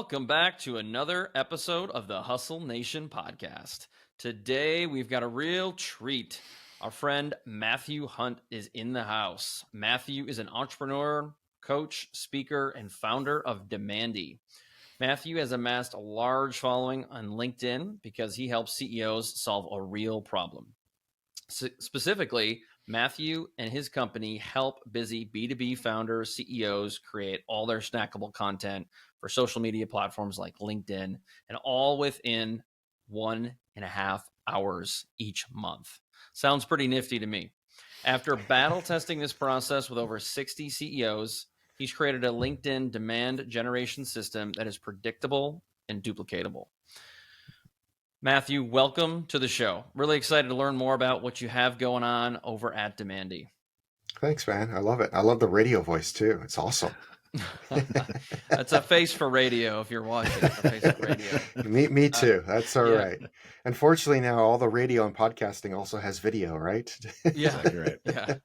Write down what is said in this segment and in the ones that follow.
Welcome back to another episode of the Hustle Nation podcast. Today, we've got a real treat. Our friend Matthew Hunt is in the house. Matthew is an entrepreneur, coach, speaker, and founder of Demandy. Matthew has amassed a large following on LinkedIn because he helps CEOs solve a real problem. Specifically, Matthew and his company help busy B2B founders, CEOs create all their snackable content for social media platforms like LinkedIn, and all within 1.5 hours each month. Sounds pretty nifty to me. After battle testing this process with over 60 CEOs, he's created a LinkedIn demand generation system that is predictable and duplicatable. Matthew, welcome to the show. Really excited to learn more about what you have going on over at Demandy. Thanks, man. I love it. I love the radio voice too. It's awesome. That's a face for radio if you're watching. It's a face for radio. Me too. That's all right. Unfortunately, now all the radio and podcasting also has video, right? Yeah, right.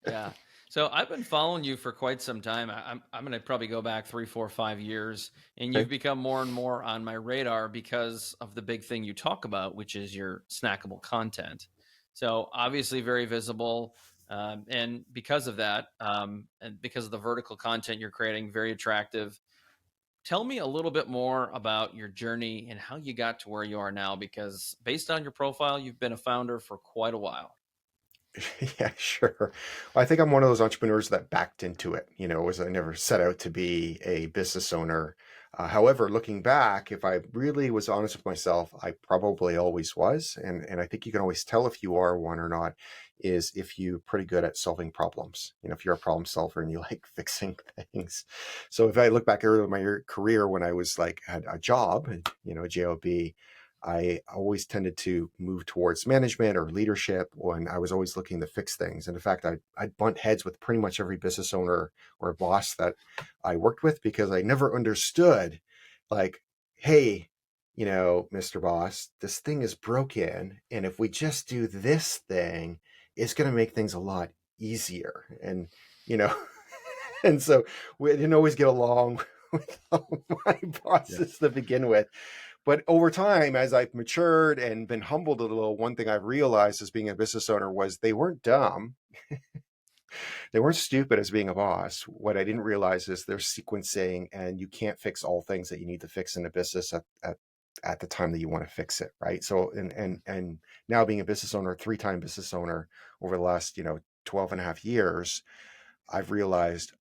Yeah. So I've been following you for quite some time. I'm going to probably go back 3, 4, 5 years, and you've become more and more on my radar because of the big thing you talk about, which is your snackable content. So obviously very visible. And because of that, and because of the vertical content you're creating, very attractive. Tell me a little bit more about your journey and how you got to where you are now, because based on your profile, you've been a founder for quite a while. Yeah, sure. Well, I think I'm one of those entrepreneurs that backed into it. I never set out to be a business owner. However, looking back, if I really was honest with myself, I probably always was. And I think you can always tell if you are one or not, is if you're pretty good at solving problems. If you're a problem solver and you like fixing things. So if I look back earlier in my career when I was had a job, a job, I always tended to move towards management or leadership when I was always looking to fix things. And in fact, I'd bunt heads with pretty much every business owner or boss that I worked with because I never understood, hey, Mr. Boss, this thing is broken. And if we just do this thing, it's going to make things a lot easier. And, and so we didn't always get along with my bosses to begin with. But over time, as I've matured and been humbled a little, one thing I've realized as being a business owner was they weren't dumb. They weren't stupid as being a boss. What I didn't realize is there's sequencing, and you can't fix all things that you need to fix in a business at the time that you want to fix it, right? So, and now being a business owner, 3-time business owner over the last, 12 and a half years, I've realized,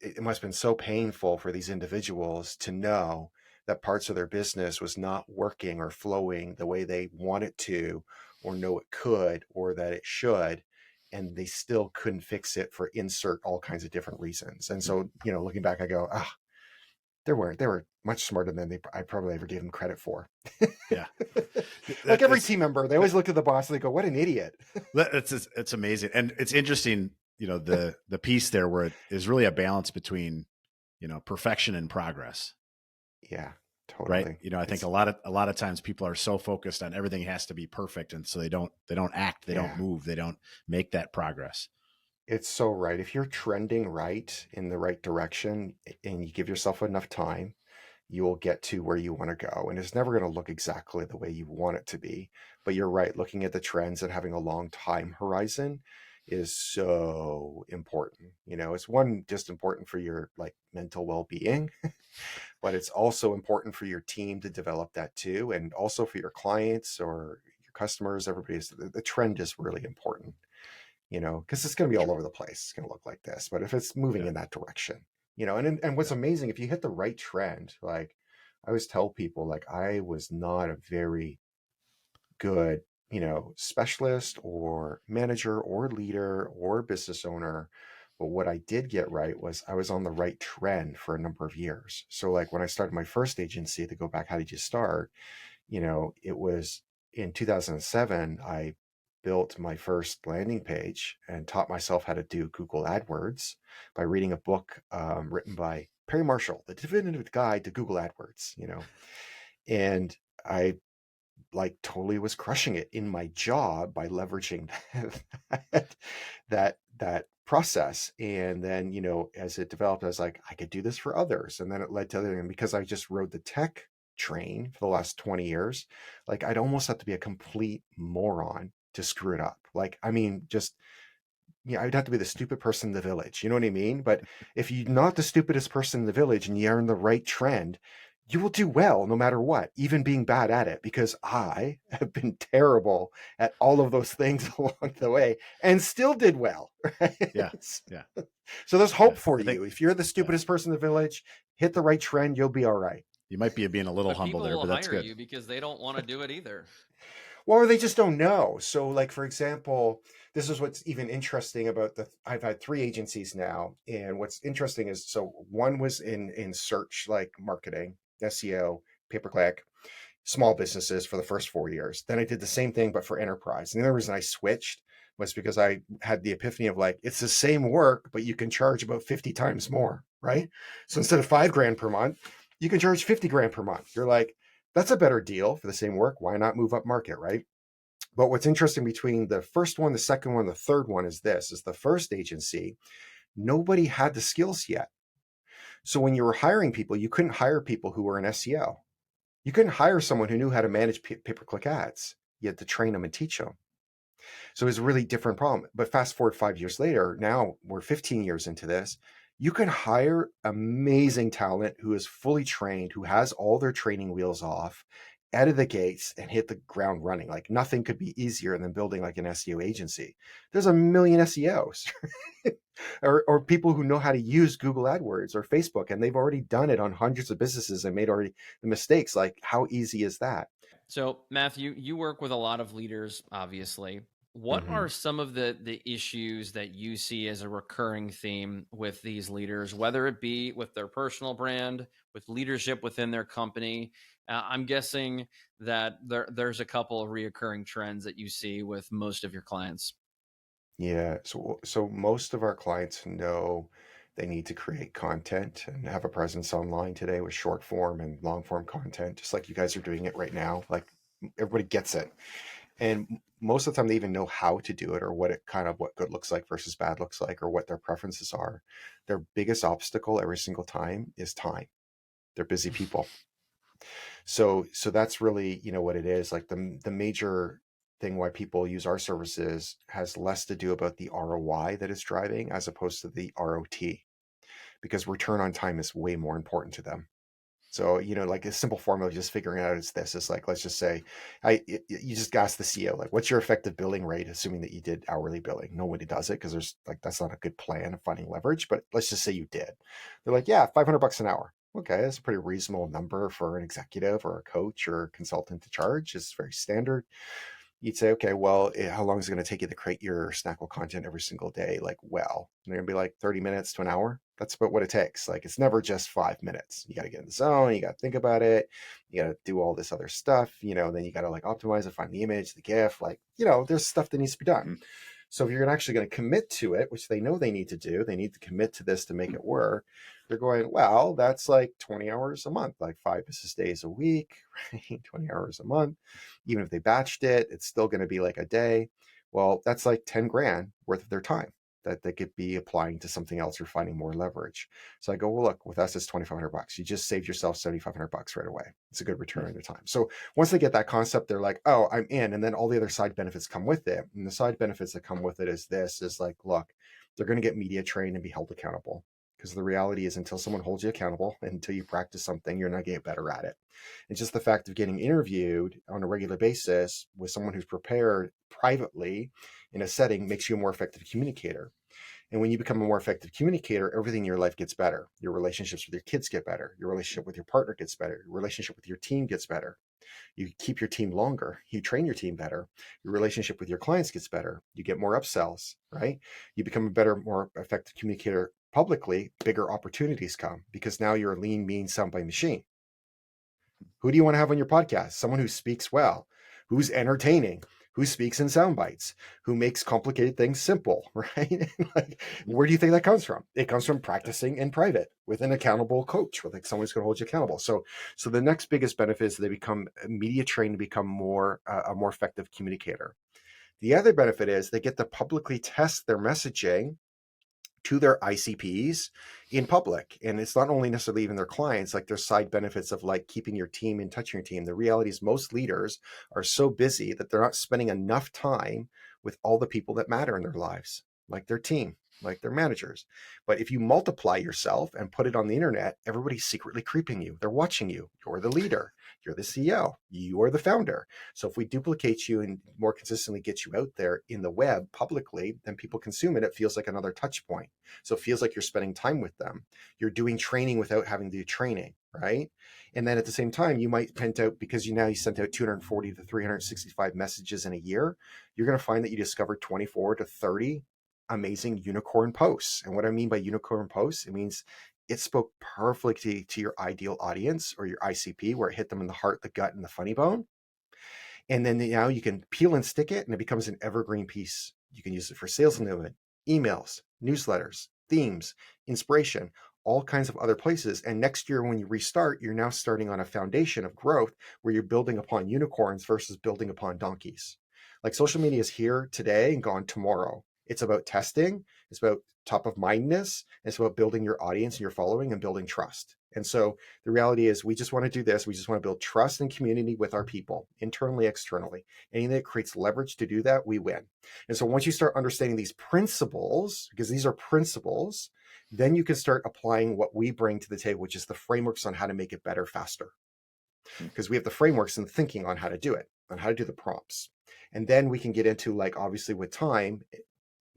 it must have been so painful for these individuals to know that parts of their business was not working or flowing the way they want it to, or know it could, or that it should, and they still couldn't fix it for insert all kinds of different reasons. And so, looking back, I go, they were much smarter than I probably ever gave them credit for. Yeah. Like every team member, they always look at the boss and they go, what an idiot. It's amazing. And it's interesting, the piece there where it is really a balance between, perfection and progress. Yeah, totally. Right. I think a lot of times people are so focused on everything has to be perfect. And so they don't act, they don't move, they don't make that progress. It's so right. If you're trending right in the right direction and you give yourself enough time, you will get to where you want to go. And it's never going to look exactly the way you want it to be. But you're right. Looking at the trends and having a long time horizon is so important. It's just important for your mental well-being, but it's also important for your team to develop that too. And also for your clients or your customers, the trend is really important, because it's going to be all over the place. It's going to look like this, but if it's moving in that direction, and what's amazing, if you hit the right trend, I always tell people, I was not a very good specialist or manager or leader or business owner. But what I did get right was I was on the right trend for a number of years. So when I started my first agency, to go back, how did you start? It was in 2007, I built my first landing page and taught myself how to do Google AdWords by reading a book written by Perry Marshall, The Definitive Guide to Google AdWords, and I like totally was crushing it in my job by leveraging that process. And then, as it developed, I was like, I could do this for others. And then it led to other, and because I just rode the tech train for the last 20 years, like I'd almost have to be a complete moron to screw it up. Like, I mean, just, I'd have to be the stupid person in the village. You know what I mean? But if you're not the stupidest person in the village and you're in the right trend, you will do well no matter what, even being bad at it, because I have been terrible at all of those things along the way and still did well. Right? Yeah. Yeah. So there's hope Yeah. for I think, you. If you're the yeah, stupidest person in the village, hit the right trend, you'll be all right. you might be being a little But humble people there, will but that's hire good. you because they don't want to do it either. Well, or they just don't know. So, like, for example, this is what's even interesting about I've had 3 agencies now. And what's interesting is, so one was in search, like marketing, SEO, pay-per-click, small businesses for the first 4 years. Then I did the same thing, but for enterprise. And the other reason I switched was because I had the epiphany of like, it's the same work, but you can charge about 50 times more, right? So instead of 5 grand per month, you can charge 50 grand per month. You're like, that's a better deal for the same work. Why not move up market, right? But what's interesting between the first one, the second one, the third one is the first agency, nobody had the skills yet. So when you were hiring people, you couldn't hire people who were in SEO. You couldn't hire someone who knew how to manage pay-per-click ads. You had to train them and teach them. So it was a really different problem. But fast forward 5 years later, now we're 15 years into this. You can hire amazing talent who is fully trained, who has all their training wheels off out of the gates and hit the ground running. Like nothing could be easier than building like an SEO agency. There's a million SEOs or people who know how to use Google AdWords or Facebook, and they've already done it on hundreds of businesses and made already the mistakes. Like how easy is that? So, Matthew, you work with a lot of leaders, obviously. What Mm-hmm. are some of the issues that you see as a recurring theme with these leaders, whether it be with their personal brand, with leadership within their company? I'm guessing that there's a couple of reoccurring trends that you see with most of your clients. Yeah. So most of our clients know they need to create content and have a presence online today with short form and long form content, just like you guys are doing it right now. Like everybody gets it. And most of the time they even know how to do it or what good looks like versus bad looks like or what their preferences are. Their biggest obstacle every single time is time. They're busy people. So that's really, what it is. Like the major thing why people use our services has less to do about the ROI that it's driving as opposed to the ROT, because return on time is way more important to them. So, like a simple formula, just figuring out is this. It's like, let's just say, you just ask the CEO, like, what's your effective billing rate, assuming that you did hourly billing? Nobody does it because there's like, that's not a good plan of finding leverage. But let's just say you did. They're like, yeah, $500 an hour. Okay, that's a pretty reasonable number for an executive or a coach or a consultant to charge. It's very standard. You'd say, okay, well, how long is it going to take you to create your Snackle content every single day? Like, well, and they're going to be like 30 minutes to an hour. That's about what it takes. Like, it's never just 5 minutes. You got to get in the zone. You got to think about it. You got to do all this other stuff, then you got to like optimize it, find the image, the GIF, like, there's stuff that needs to be done. Mhm. So if you're actually going to commit to it, which they know they need to do, they need to commit to this to make it work. They're going, well, that's like 20 hours a month, like 5 business days a week, right? 20 hours a month. Even if they batched it, it's still going to be like a day. Well, that's like 10 grand worth of their time that they could be applying to something else or finding more leverage. So I go, well, look, with us, it's $2,500. You just saved yourself $7,500 right away. It's a good return on your time. So once they get that concept, they're like, oh, I'm in. And then all the other side benefits come with it. And the side benefits that come with it is like, look, they're going to get media trained and be held accountable. Because the reality is, until someone holds you accountable, until you practice something, you're not going to get better at it. And just the fact of getting interviewed on a regular basis with someone who's prepared privately in a setting makes you a more effective communicator. And when you become a more effective communicator, everything in your life gets better. Your relationships with your kids get better. Your relationship with your partner gets better. Your relationship with your team gets better. You keep your team longer. You train your team better. Your relationship with your clients gets better. You get more upsells, right? You become a better, more effective communicator publicly. Bigger opportunities come because now you're a lean, mean, soundbite machine. Who do you want to have on your podcast? Someone who speaks well, who's entertaining, who speaks in sound bites, who makes complicated things simple, right? Like, where do you think that comes from? It comes from practicing in private with an accountable coach, with like someone who's going to hold you accountable. So the next biggest benefit is they become media trained to become a more effective communicator. The other benefit is they get to publicly test their messaging to their ICPs in public. And it's not only necessarily even their clients, like there's side benefits of like keeping your team in touch with your team. The reality is most leaders are so busy that they're not spending enough time with all the people that matter in their lives, like their team, like their managers. But if you multiply yourself and put it on the internet, everybody's secretly creeping you. They're watching you. You're the leader. You're the CEO. You are the founder. So if we duplicate you and more consistently get you out there in the web publicly, then people consume it. It feels like another touch point. So it feels like you're spending time with them. You're doing training without having to do training, right? And then at the same time, you might print out, because you sent out 240 to 365 messages in a year, you're going to find that you discovered 24 to 30 amazing unicorn posts. And what I mean by unicorn posts, it means it spoke perfectly to your ideal audience or your ICP, where it hit them in the heart, the gut, and the funny bone. And then now you can peel and stick it, and it becomes an evergreen piece. You can use it for sales enablement, emails, newsletters, themes, inspiration, all kinds of other places. And next year, when you restart, you're now starting on a foundation of growth where you're building upon unicorns versus building upon donkeys. Like, social media is here today and gone tomorrow. It's about testing. It's about top of mindness. It's about building your audience and your following and building trust. And so the reality is, we just want to do this. We just want to build trust and community with our people, internally, externally. Anything that creates leverage to do that, we win. And so once you start understanding these principles, because these are principles, then you can start applying what we bring to the table, which is the frameworks on how to make it better, faster. Because we have the frameworks and thinking on how to do it, on how to do the prompts. And then we can get into, like, obviously with time,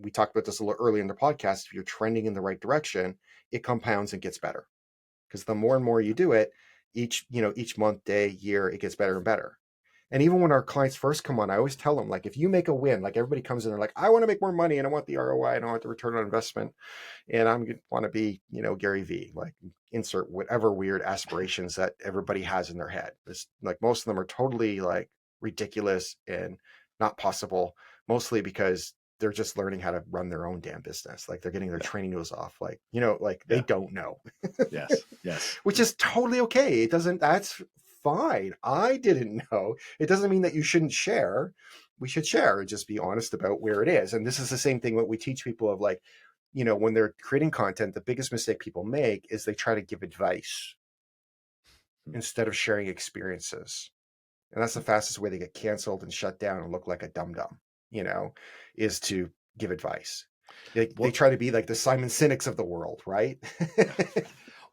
we talked about this a little earlier in the podcast, if you're trending in the right direction, it compounds and gets better. Because the more and more you do it, each month, day, year, it gets better and better. And even when our clients first come on, I always tell them, like, if you make a win, like, everybody comes in, they're like, I want to make more money and I want the ROI and I want the return on investment. And I want to be, Gary V, like, insert whatever weird aspirations that everybody has in their head. It's like, most of them are totally like ridiculous and not possible, mostly because they're just learning how to run their own damn business. Like, they're getting their training wheels off. Like, they don't know. Yes. Which is totally okay. That's fine. I didn't know. It doesn't mean that you shouldn't share. We should share and just be honest about where it is. And this is the same thing what we teach people of, like, when they're creating content, the biggest mistake people make is they try to give advice instead of sharing experiences. And that's the fastest way to get canceled and shut down and look like a dum-dum, is to give advice. They try to be like the Simon Sinek's of the world, right?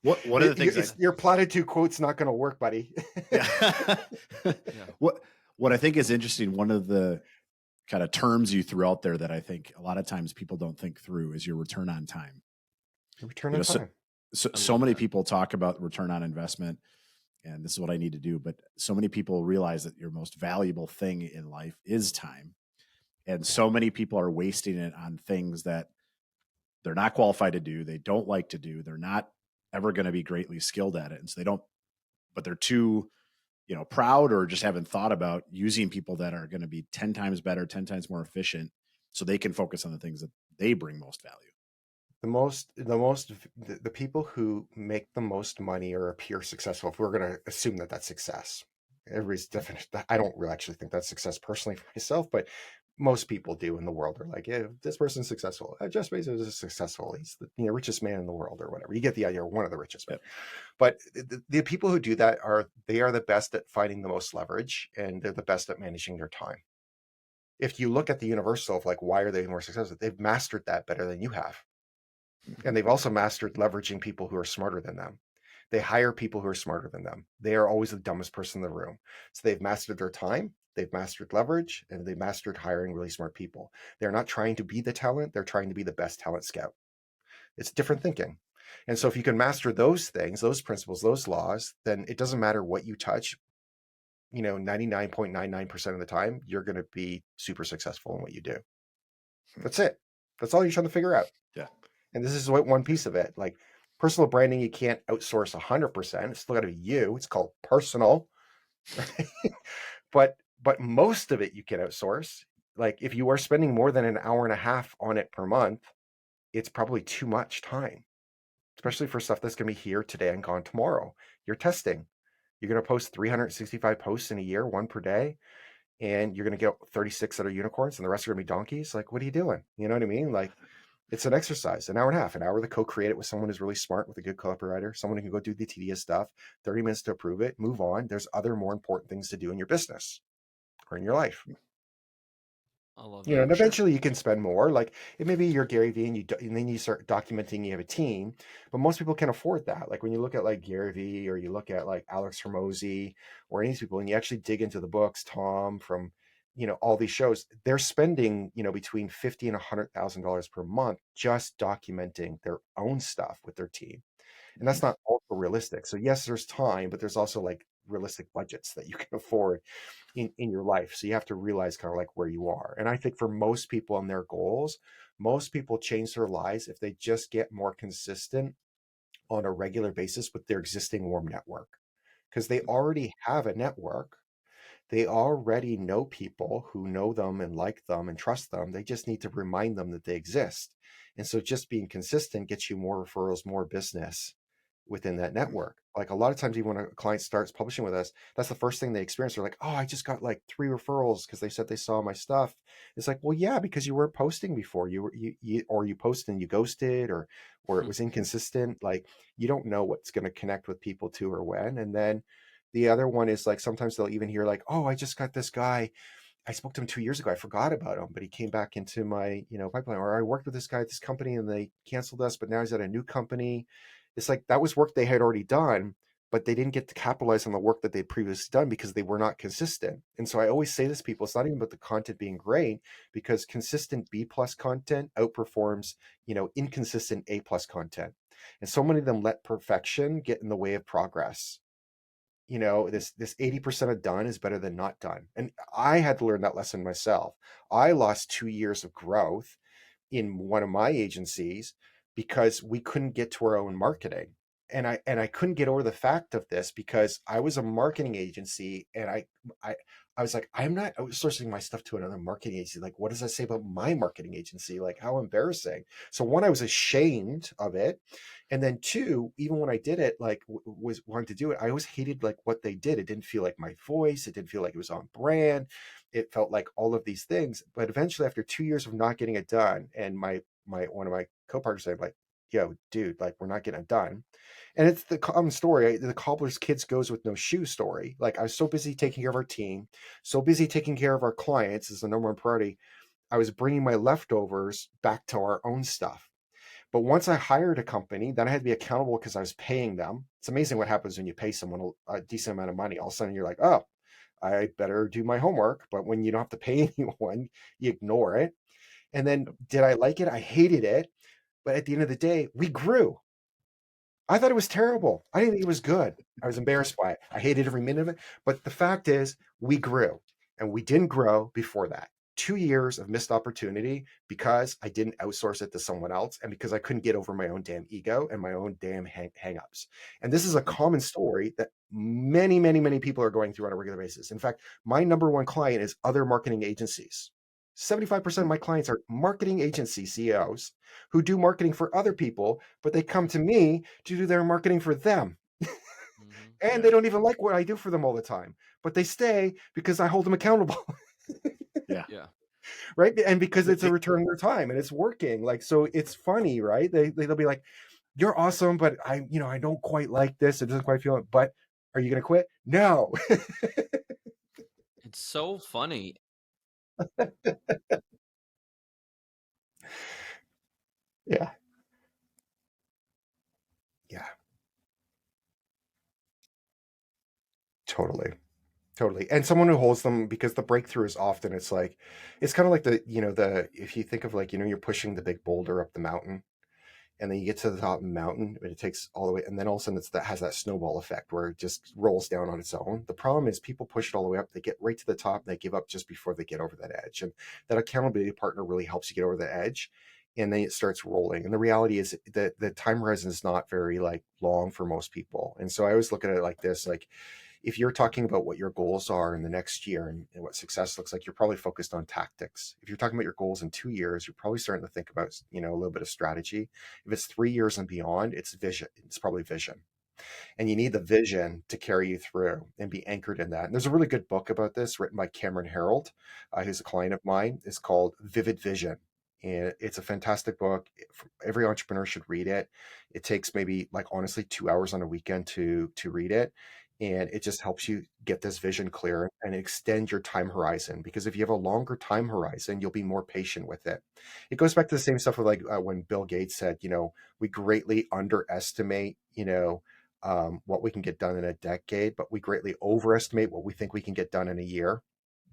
One of the things your platitude quote's not going to work, buddy. Yeah. What I think is interesting, one of the kind of terms you threw out there that I think a lot of times people don't think through is your return on time. Return on time. So many people talk about return on investment, and this is what I need to do. But so many people realize that your most valuable thing in life is time. And so many people are wasting it on things that they're not qualified to do. They don't like to do. They're not ever going to be greatly skilled at it. And so but they're too, proud, or just haven't thought about using people that are going to be 10 times better, 10 times more efficient, so they can focus on the things that they bring most value. The people who make the most money or appear successful, if we're going to assume that that's success, everybody's different. I don't really actually think that's success personally for myself, but most people do in the world are like, yeah, this person's successful. Jeff Bezos is successful. He's the richest man in the world, or whatever. You get the idea. One of the richest. Yep. But the people who do that are the best at finding the most leverage, and they're the best at managing their time. If you look at the universal of, like, why are they more successful, they've mastered that better than you have. And they've also mastered leveraging people who are smarter than them. They hire people who are smarter than them. They are always the dumbest person in the room. So they've mastered their time, they've mastered leverage, and they've mastered hiring really smart people. They're not trying to be the talent, they're trying to be the best talent scout. It's different thinking. And so if you can master those things, those principles, those laws, then it doesn't matter what you touch. 99.99% of the time, you're going to be super successful in what you do. That's it. That's all you're trying to figure out. Yeah. And this is one piece of it. Like, personal branding, you can't outsource 100%. It's still got to be you. It's called personal. Right? But but most of it you can outsource. Like if you are spending more than an hour and a half on it per month, it's probably too much time, especially for stuff that's going to be here today and gone tomorrow. You're testing. You're going to post 365 posts in a year, one per day, and you're going to get 36 that are unicorns and the rest are going to be donkeys. Like, what are you doing? You know what I mean? Like, it's an exercise, an hour and a half, an hour to co-create it with someone who's really smart, with a good copywriter, someone who can go do the tedious stuff, 30 minutes to approve it, move on. There's other more important things to do in your business or in your life. I love You know, that. and eventually you can spend more. Like it may be you're Gary Vee and then you start documenting, you have a team, but most people can afford that. Like when you look at like Gary Vee or you look at like Alex Hormozy or any of these people and you actually dig into the books, Tom from, you know, all these shows, they're spending, you know, between $50,000 and $100,000 per month just documenting their own stuff with their team. And that's not also realistic. So yes, there's time, but there's also like realistic budgets that you can afford in your life. So you have to realize kind of like where you are. And I think for most people and their goals, most people change their lives if they just get more consistent on a regular basis with their existing warm network, because they already have a network. They already know people who know them and like them and trust them. They just need to remind them that they exist. And so just being consistent gets you more referrals, more business within that network. Like a lot of times, even when a client starts publishing with us, that's the first thing they experience. They're like, "Oh, I just got like 3 referrals because they said they saw my stuff." It's like, well, yeah, because you weren't posting before. You posted and you ghosted, or it was inconsistent. Like you don't know what's going to connect with people to or when. And then the other one is like sometimes they'll even hear like, "Oh, I just got this guy. I spoke to him 2 years ago. I forgot about him, but he came back into my, you know, pipeline. Or I worked with this guy at this company and they canceled us, but now he's at a new company." It's like that was work they had already done, but they didn't get to capitalize on the work that they'd previously done because they were not consistent. And so I always say this to people, it's not even about the content being great, because consistent B plus content outperforms, you know, inconsistent A plus content. And so many of them let perfection get in the way of progress. You know, this 80% of done is better than not done. And I had to learn that lesson myself. I lost 2 years of growth in one of my agencies because we couldn't get to our own marketing. And I couldn't get over the fact of this because I was a marketing agency and I I was like, I'm not outsourcing my stuff to another marketing agency. Like, what does that say about my marketing agency? Like, how embarrassing. So one, I was ashamed of it. And then two, even when I did it, like was wanting to do it, I always hated like what they did. It didn't feel like my voice. It didn't feel like it was on brand. It felt like all of these things. But eventually, after 2 years of not getting it done, and my one of my co-partners said, like, "Yo, dude, like we're not getting it done." And it's the common story, the cobbler's kids goes with no shoe story. Like I was so busy taking care of our team, so busy taking care of our clients as the number one priority. I was bringing my leftovers back to our own stuff. But once I hired a company, then I had to be accountable because I was paying them. It's amazing what happens when you pay someone a decent amount of money. All of a sudden you're like, oh, I better do my homework. But when you don't have to pay anyone, you ignore it. And then did I like it? I hated it. But at the end of the day, we grew. I thought it was terrible. I didn't think it was good. I was embarrassed by it. I hated every minute of it. But the fact is, we grew and we didn't grow before that. 2 years of missed opportunity because I didn't outsource it to someone else and because I couldn't get over my own damn ego and my own damn hang-ups. And this is a common story that many, many, many people are going through on a regular basis. In fact, my number one client is other marketing agencies. 75% of my clients are marketing agency CEOs who do marketing for other people, but they come to me to do their marketing for them. And they don't even like what I do for them all the time, but they stay because I hold them accountable. Yeah. Yeah. Right. And because it's a It- return on their time and it's working. Like, so it's funny, right? They'll be like, "You're awesome, but I don't quite like this. It doesn't quite feel it. But are you going to quit?" No. It's so funny. Yeah. Yeah. Totally. Totally. And someone who holds them, because the breakthrough is often, it's like, it's kind of like if you think of like, you're pushing the big boulder up the mountain and then you get to the top of the mountain, but it takes all the way. And then all of a sudden that has that snowball effect where it just rolls down on its own. The problem is people push it all the way up. They get right to the top and they give up just before they get over that edge. And that accountability partner really helps you get over the edge. And then it starts rolling. And the reality is that the time horizon is not very like long for most people. And so I always look at it like this, like, if you're talking about what your goals are in the next year and what success looks like, you're probably focused on tactics. If you're talking about your goals in 2 years, you're probably starting to think about, a little bit of strategy. If it's 3 years and beyond, it's vision. It's probably vision. And you need the vision to carry you through and be anchored in that. And there's a really good book about this written by Cameron Herold, who's a client of mine. It's called Vivid Vision. And it's a fantastic book. Every entrepreneur should read it. It takes maybe, like, honestly 2 hours on a weekend to read it. And it just helps you get this vision clear and extend your time horizon. Because if you have a longer time horizon, you'll be more patient with it. It goes back to the same stuff with, like, when Bill Gates said, we greatly underestimate, what we can get done in a decade, but we greatly overestimate what we think we can get done in a year.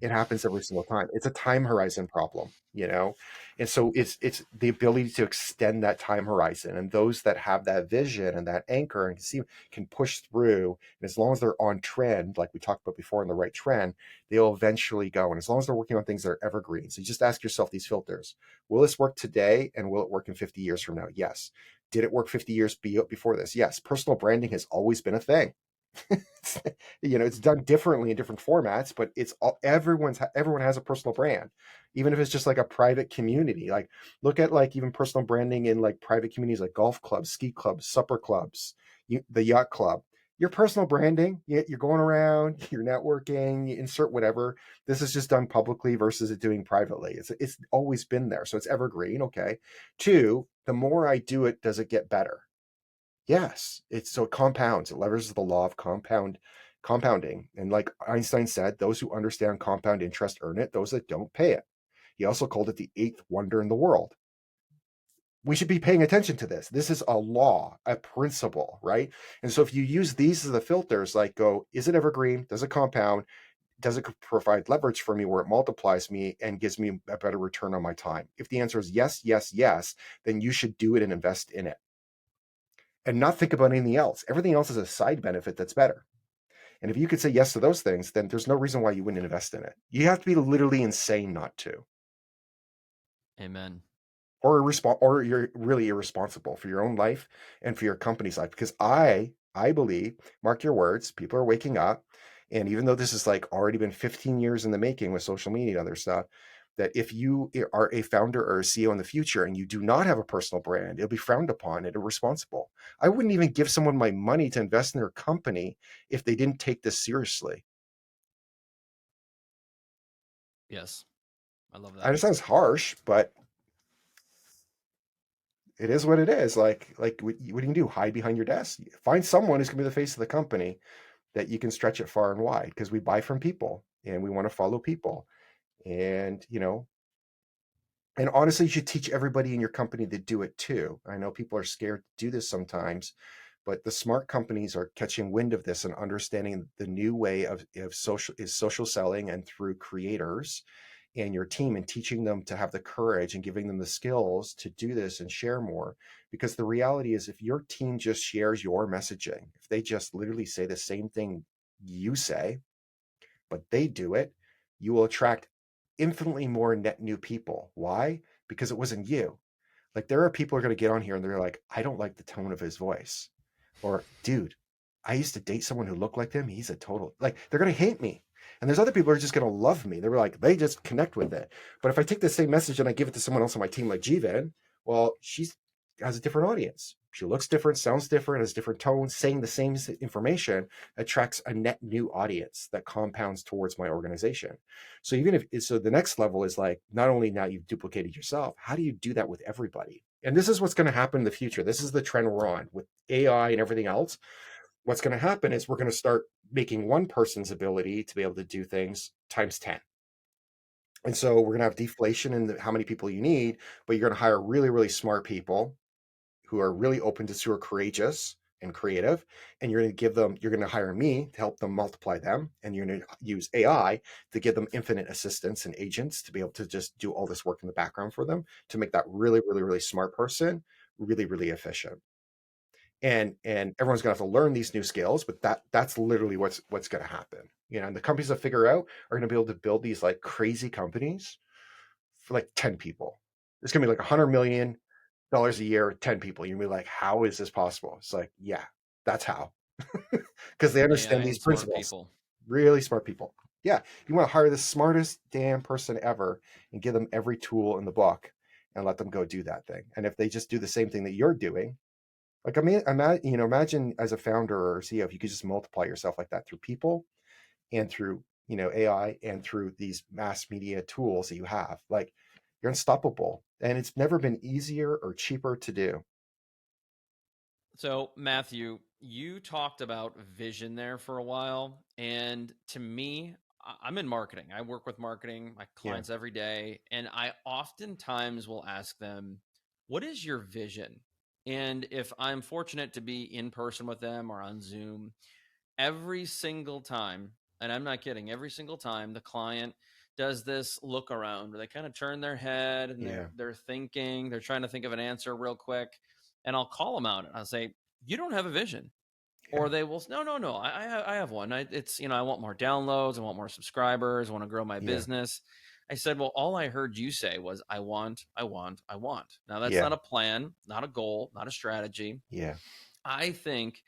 It happens every single time. It's a time horizon problem. And so it's the ability to extend that time horizon. And those that have that vision and that anchor and can push through. And as long as they're on trend, like we talked about before, in the right trend, they'll eventually go. And as long as they're working on things that are evergreen. So you just ask yourself these filters. Will this work today? And will it work in 50 years from now? Yes. Did it work 50 years before this? Yes. Personal branding has always been a thing. It's done differently in different formats, but it's all everyone has a personal brand, even if it's just like a private community. Like, look at, like, even personal branding in, like, private communities, like golf clubs, ski clubs, supper clubs, the yacht club. Your personal branding, you're going around, you're networking, you insert whatever. This is just done publicly versus it doing privately. It's always been there, so it's evergreen. Okay. Two, the more I do it, does it get better? Yes, it compounds. It leverages the law of compounding. And like Einstein said, those who understand compound interest earn it, those that don't pay it. He also called it the eighth wonder in the world. We should be paying attention to this. This is a law, a principle, right? And so if you use these as the filters, like, is it evergreen? Does it compound? Does it provide leverage for me where it multiplies me and gives me a better return on my time? If the answer is yes, yes, yes, then you should do it and invest in it and not think about anything else. Everything else is a side benefit that's better. And if you could say yes to those things, then there's no reason why you wouldn't invest in it. You have to be literally insane not to. Amen. Or you're really irresponsible for your own life and for your company's life. Because I believe, mark your words, people are waking up. And even though this is, like, already been 15 years in the making with social media and other stuff, that if you are a founder or a CEO in the future and you do not have a personal brand, it'll be frowned upon and irresponsible. I wouldn't even give someone my money to invest in their company if they didn't take this seriously. Yes. I love I know that. it sounds harsh, but it is what it is. Like what you can do? Hide behind your desk. Find someone who's going to be the face of the company that you can stretch it far and wide, because we buy from people and we want to follow people. And, and honestly, you should teach everybody in your company to do it too. I know people are scared to do this sometimes, but the smart companies are catching wind of this and understanding the new way of social selling, and through creators and your team, and teaching them to have the courage and giving them the skills to do this and share more. Because the reality is, if your team just shares your messaging, if they just literally say the same thing you say, but they do it, you will attract infinitely more net new people. Why? Because it wasn't you. Like, there are people who are going to get on here and they're like, I don't like the tone of his voice. Or, dude, I used to date someone who looked like him. He's a total, like, they're going to hate me. And there's other people who are just going to love me. They're like, they just connect with it. But if I take the same message and I give it to someone else on my team, like Jivan, well, she has a different audience. She looks different, sounds different, has different tones, saying the same information, attracts a net new audience that compounds towards my organization. So the next level is, like, not only now you've duplicated yourself, how do you do that with everybody? And this is what's going to happen in the future. This is the trend we're on with AI and everything else. What's going to happen is we're going to start making one person's ability to be able to do things times 10. And so we're going to have deflation in how many people you need, but you're going to hire really, really smart people who are really open to, who are courageous and creative. And you're going to hire me to help them multiply them. And you're going to use AI to give them infinite assistants and agents to be able to just do all this work in the background for them, to make that really, really, really smart person really, really efficient. And everyone's going to have to learn these new skills, but that's literally what's going to happen. And the companies that figure out are going to be able to build these, like, crazy companies for like 10 people. It's going to be like $100 million a year, 10 people. You're going to be like, how is this possible? It's like, yeah, that's how. because they AI understand and these smart principles. people. Really smart people. Yeah, you want to hire the smartest damn person ever and give them every tool in the book and let them go do that thing. And if they just do the same thing that you're doing, like imagine as a founder or CEO, if you could just multiply yourself like that through people and through AI and through these mass media tools that you have, like you're unstoppable. And it's never been easier or cheaper to do. So, Matthew, you talked about vision there for a while. And to me, I'm in marketing. I work with marketing, my Yeah, clients every day. And I oftentimes will ask them, what is your vision? And if I'm fortunate to be in person with them or on Zoom, every single time, and I'm not kidding, every single time the client does this look around where they kind of turn their head and yeah, they're thinking, they're trying to think of an answer real quick. And I'll call them out and I'll say, you don't have a vision. yeah, Or they will, no, I have one. It's, I want more downloads. I want more subscribers. I want to grow my yeah, business. I said, well, all I heard you say was, I want, I want, I want. Now, that's yeah, not a plan, not a goal, not a strategy. yeah, I think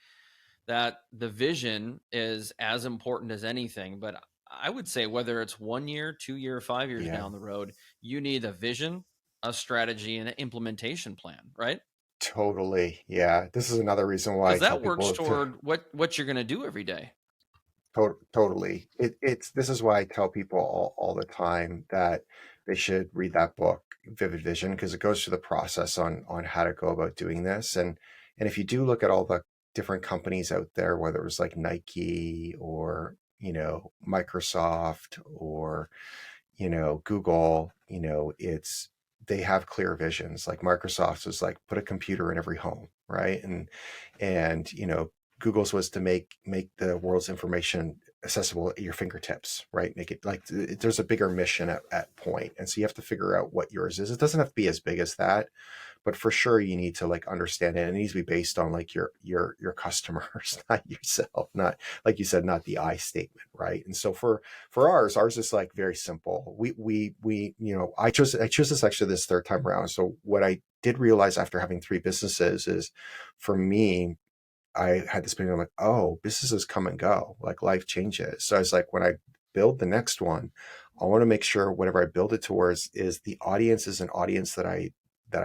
that the vision is as important as anything. But I would say whether it's 1 year, 2 year, 5 years yeah. down the road, you need a vision, a strategy, and an implementation plan, right? Totally. Yeah. This is another reason why I Because tell that works people to toward what you're going to do every day. totally. It's this is why I tell people all the time that they should read that book, Vivid Vision, because it goes through the process on how to go about doing this. And if you do look at all the different companies out there, whether it was like Nike or, Microsoft or Google, it's they have clear visions. Like Microsoft's is like put a computer in every home, right? And Google's was to make the world's information accessible at your fingertips, right? Make it like there's a bigger mission at point. And so you have to figure out what yours is. It doesn't have to be as big as that, but for sure you need to like understand it. It needs to be based on like your customers, not yourself, not like you said, not the I statement, right? And so for ours is like very simple. We I chose this actually this third time around. So what I did realize after having three businesses is, for me, I had this opinion, I'm like, oh, businesses come and go, like life changes. So I was like, when I build the next one, I want to make sure whatever I build it towards is the audience is an audience that I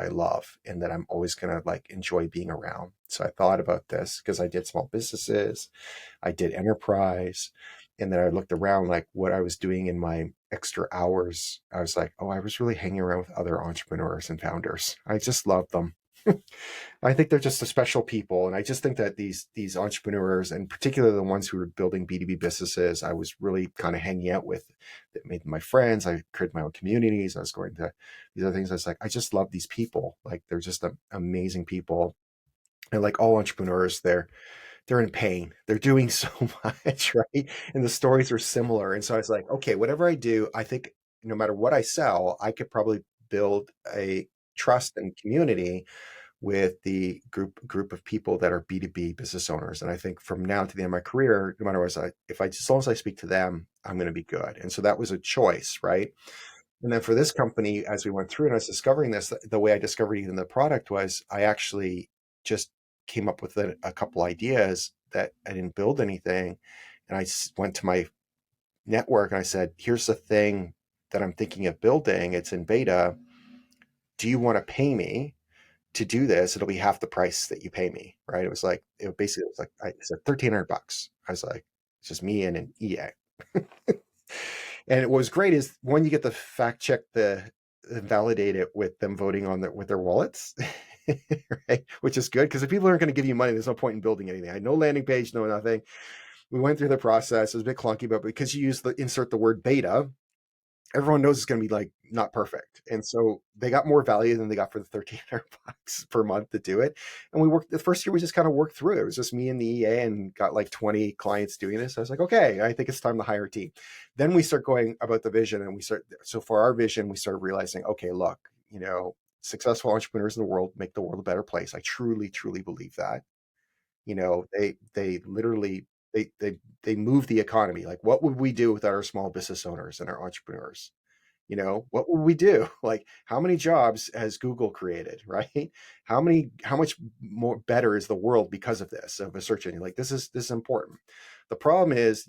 love and that I'm always gonna like enjoy being around. So I thought about this because I did small businesses, I did enterprise, and then I looked around like what I was doing in my extra hours. I was like, oh, I was really hanging around with other entrepreneurs and founders. I just love them. I think they're just a special people, and I just think that these entrepreneurs, and particularly the ones who are building B2B businesses, I was really kind of hanging out with, that made my friends. I created my own communities. I was going to these other things. I was like, I just love these people. Like they're just amazing people, and like all entrepreneurs, they're in pain. They're doing so much, right? And the stories are similar. And so I was like, okay, whatever I do, I think no matter what I sell, I could probably build a trust and community with the group of people that are B2B business owners. And I think from now to the end of my career, no matter what, if I as long as I speak to them, I'm going to be good. And so that was a choice, right? And then for this company, as we went through and I was discovering this, the way I discovered even the product was I actually just came up with a couple ideas that I didn't build anything. And I went to my network and I said, here's the thing that I'm thinking of building. It's in beta. Do you want to pay me to do this? It'll be half the price that you pay me, right? It was like I said $1,300. I was like, it's just me and an EA. And what was great is when you get the fact check and validate it with them voting on with their wallets, right? Which is good because if people aren't going to give you money, there's no point in building anything. I had no landing page, no nothing. We went through the process. It was a bit clunky, but because you insert the word beta, everyone knows it's going to be like not perfect. And so they got more value than they got for the $1,300 per month to do it. And we worked the first year, we just kind of worked through it. It was just me and the EA and got like 20 clients doing this. I was like, okay, I think it's time to hire a team. Then we start going about the vision and so for our vision, we started realizing, okay, look, successful entrepreneurs in the world make the world a better place. I truly, truly believe that. They literally, they move the economy. Like what would we do without our small business owners and our entrepreneurs? What will we do? Like, how many jobs has Google created, right? How much more better is the world because of this, of a search engine? Like, this is important. The problem is,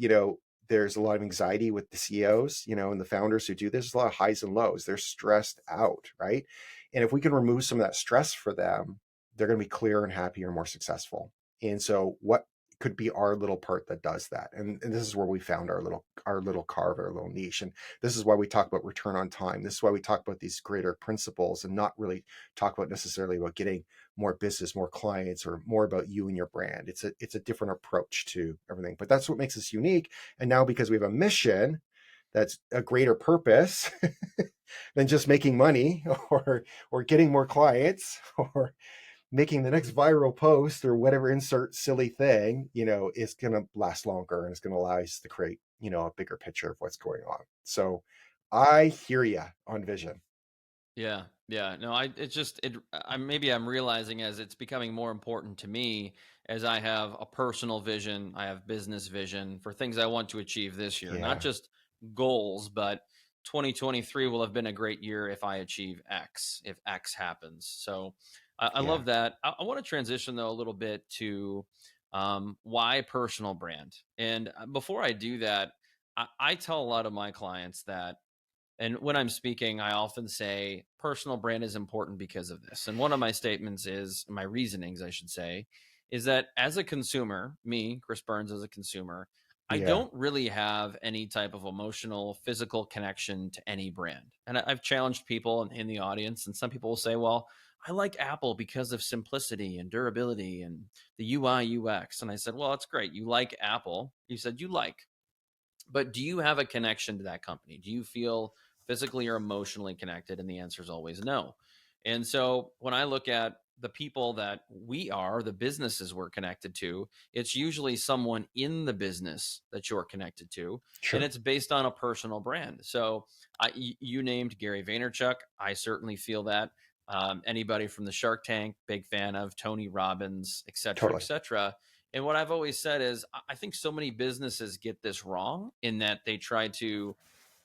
there's a lot of anxiety with the CEOs, and the founders who do this. There's a lot of highs and lows. They're stressed out, right? And if we can remove some of that stress for them, they're going to be clearer and happier and more successful. And so what could be our little part that does that? And this is where we found our little carve, our little niche. And this is why we talk about return on time. This is why we talk about these greater principles and not really talk about necessarily about getting more business, more clients, or more about you and your brand. It's a different approach to everything, but that's what makes us unique. And now, because we have a mission that's a greater purpose than just making money or getting more clients or making the next viral post or whatever, insert silly thing, is going to last longer, and it's going to allow us to create, a bigger picture of what's going on. So I hear you on vision. Yeah, yeah. No, it's just maybe I'm realizing as it's becoming more important to me as I have a personal vision, I have business vision for things I want to achieve this year, not Yeah. just goals, but 2023 will have been a great year if I achieve X, if X happens. So I Yeah. love that. I want to transition though a little bit to why personal brand. And before I do that, I tell a lot of my clients that, and when I'm speaking, I often say personal brand is important because of this. And one of my statements is, my reasonings, I should say, is that as a consumer, me, Chris Burns, as a consumer, I Yeah. don't really have any type of emotional, physical connection to any brand. And I've challenged people in the audience, and some people will say, well, I like Apple because of simplicity and durability and the UI UX. And I said, well, that's great. You like Apple. You said you like, but do you have a connection to that company? Do you feel physically or emotionally connected? And the answer is always no. And so when I look at the people that we are, the businesses we're connected to, it's usually someone in the business that you're connected to, and Sure. it's based on a personal brand. So you named Gary Vaynerchuk. I certainly feel that. Anybody from the Shark Tank, big fan of Tony Robbins, et cetera, et Totally. cetera. And what I've always said is, I think so many businesses get this wrong in that they try to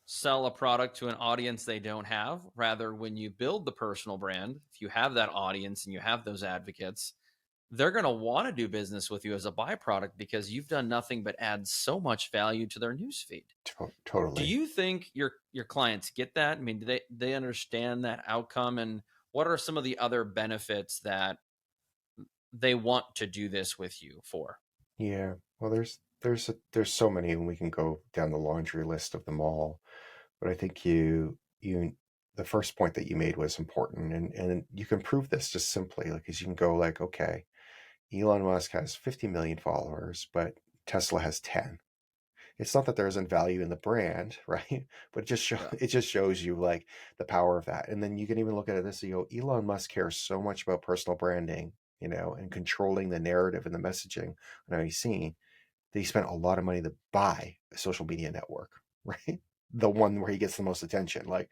sell a product to an audience they don't have. Rather, when you build the personal brand, if you have that audience and you have those advocates, they're going to want to do business with you as a byproduct because you've done nothing but add so much value to their newsfeed. Do Totally. you think your clients get that? I mean, do they understand that outcome, and what are some of the other benefits that they want to do this with you for? Yeah. Well, there's so many, and we can go down the laundry list of them all. But I think the first point that you made was important, and you can prove this just simply, like, as you can go like, okay, Elon Musk has 50 million followers, but Tesla has 10. It's not that there isn't value in the brand, right? But Yeah. it just shows you like the power of that. And then you can even look at it this and go, Elon Musk cares so much about personal branding, and controlling the narrative and the messaging on how he's seen, that he spent a lot of money to buy a social media network, right? The one where he gets the most attention. Like,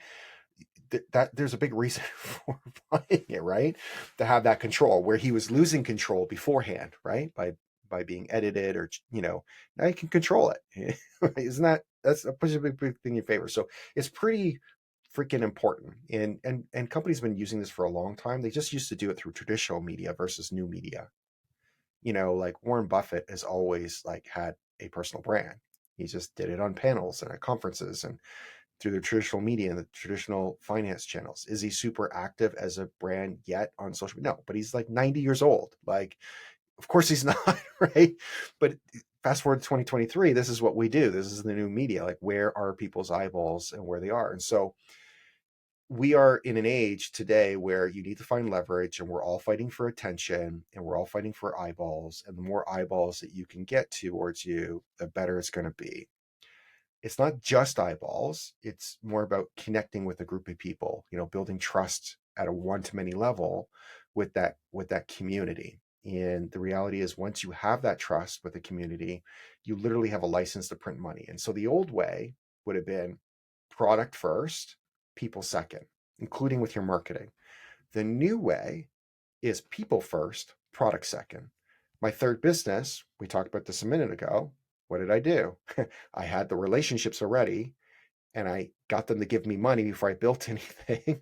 that there's a big reason for buying it, right? To have that control where he was losing control beforehand, right? By being edited, or now you can control it. Isn't that's a push a big thing in your favor? So it's pretty freaking important. And companies have been using this for a long time. They just used to do it through traditional media versus new media. Like Warren Buffett has always like had a personal brand. He just did it on panels and at conferences and through the traditional media and the traditional finance channels. Is he super active as a brand yet on social media? No, but he's like 90 years old. Like, of course he's not, right? But fast forward to 2023, this is what we do. This is the new media. Like, where are people's eyeballs and where they are? And so we are in an age today where you need to find leverage, and we're all fighting for attention, and we're all fighting for eyeballs. And the more eyeballs that you can get towards you, the better it's going to be. It's not just eyeballs. It's more about connecting with a group of people, building trust at a one-to-many level with that community. And the reality is, once you have that trust with the community, you literally have a license to print money. And so the old way would have been product first, people second, including with your marketing. The new way is people first, product second. My third business, we talked about this a minute ago. What did I do? I had the relationships already, and I got them to give me money before I built anything.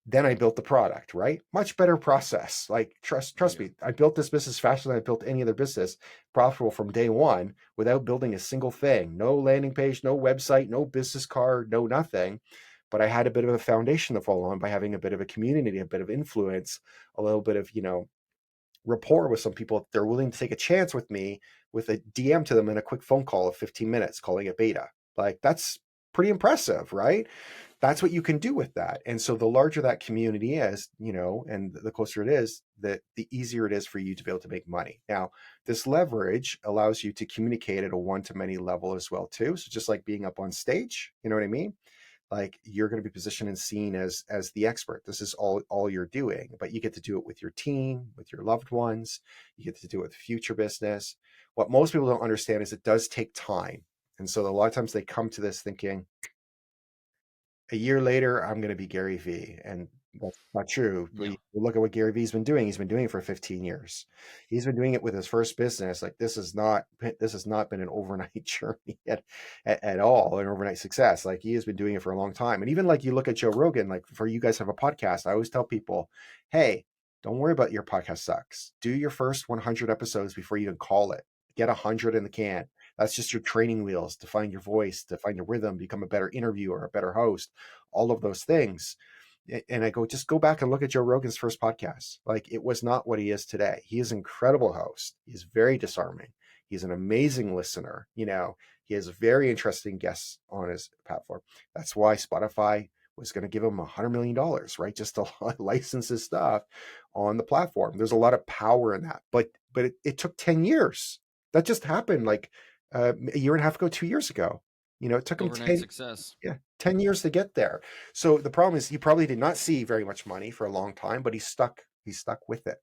Then I built the product, right? Much better process. Like, trust me, I built this business faster than I built any other business, profitable from day one without building a single thing. No landing page, no website, no business card, no nothing. But I had a bit of a foundation to fall on by having a bit of a community, a bit of influence, a little bit of, rapport with some people. They're willing to take a chance with me with a DM to them and a quick phone call of 15 minutes, calling it beta. Like, that's pretty impressive, right? That's what you can do with that. And so the larger that community is, and the closer it is, the easier it is for you to be able to make money. Now, this leverage allows you to communicate at a one-to-many level as well too. So just like being up on stage, you know what I mean? Like, you're going to be positioned and seen as the expert. This is all you're doing, but you get to do it with your team, with your loved ones. You get to do it with future business. What most people don't understand is it does take time. And so a lot of times they come to this thinking, a year later, I'm going to be Gary Vee. And that's not true. Yeah. You look at what Gary Vee's been doing. He's been doing it for 15 years. He's been doing it with his first business. Like, this has not been an overnight journey at all, an overnight success. Like, he has been doing it for a long time. And even like, you look at Joe Rogan, like, for you guys have a podcast, I always tell people, hey, don't worry about your podcast sucks. Do your first 100 episodes before you even call it. Get 100 in the can. That's just your training wheels to find your voice, to find your rhythm, become a better interviewer, a better host, all of those things. And I go, just go back and look at Joe Rogan's first podcast. Like, it was not what he is today. He is an incredible host. He's very disarming. He's an amazing listener. He has very interesting guests on his platform. That's why Spotify was going to give him $100 million, right? Just to license his stuff on the platform. There's a lot of power in that, but it took 10 years. That just happened like a year and a half ago, 2 years ago. It took him Overnight success. 10 years to get there. So the problem is, he probably did not see very much money for a long time, but he's stuck with it.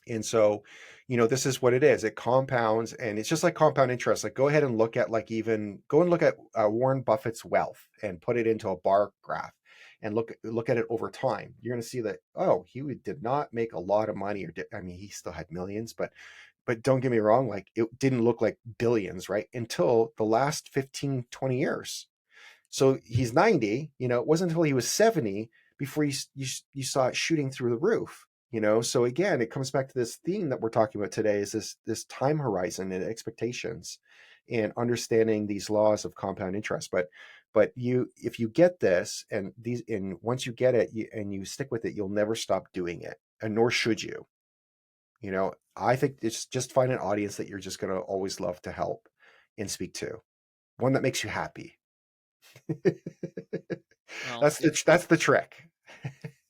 And so, this is what it is. It compounds, and it's just like compound interest. Like, go ahead and look at Warren Buffett's wealth and put it into a bar graph and look at it over time. You're going to see that, he did not make a lot of money, he still had millions, but don't get me wrong, like, it didn't look like billions, right? Until the last 15, 20 years. So he's 90, it wasn't until he was 70 before you saw it shooting through the roof, So again, it comes back to this theme that we're talking about today, is this time horizon and expectations and understanding these laws of compound interest. But if you get this, and once you get it and you stick with it, you'll never stop doing it, and nor should you. I think it's just find an audience that you're just going to always love to help and speak to, one that makes you happy. Well, that's the trick.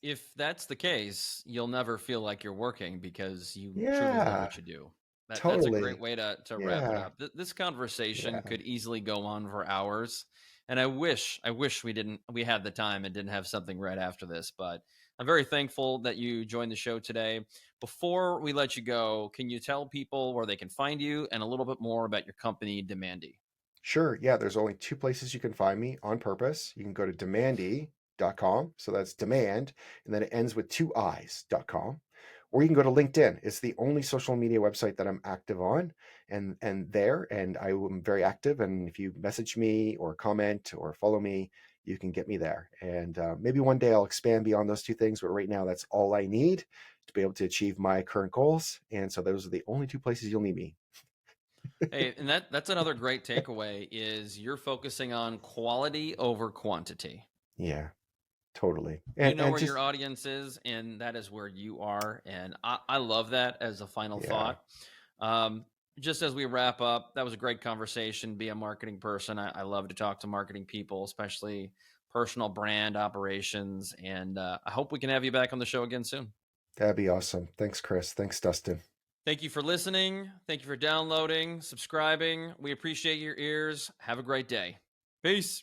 If that's the case, you'll never feel like you're working, because you truly Yeah, love what you do. That's a totally. great way to wrap it up. This conversation could easily go on for hours, and I wish we had the time and didn't have something right after this, but I'm very thankful that you joined the show today. Before we let you go, can you tell people where they can find you and a little bit more about your company, Demandy? Sure. Yeah, there's only two places you can find me on purpose. You can go to demandy.com. So that's demand, and then it ends with 2 i's.com. Or you can go to LinkedIn. It's the only social media website that I'm active on, and I am very active. And if you message me or comment or follow me, you can get me there. And maybe one day I'll expand beyond those two things, but right now that's all I need to be able to achieve my current goals. And so those are the only two places you'll need me. Hey, and that's another great takeaway, is you're focusing on quality over quantity. Yeah, totally. And where your audience is, and that is where you are. And I love that as a final thought. Just as we wrap up, that was a great conversation. Be a marketing person. I love to talk to marketing people, especially personal brand operations. And I hope we can have you back on the show again soon. That'd be awesome. Thanks, Chris. Thanks, Dustin. Thank you for listening. Thank you for downloading, subscribing. We appreciate your ears. Have a great day. Peace.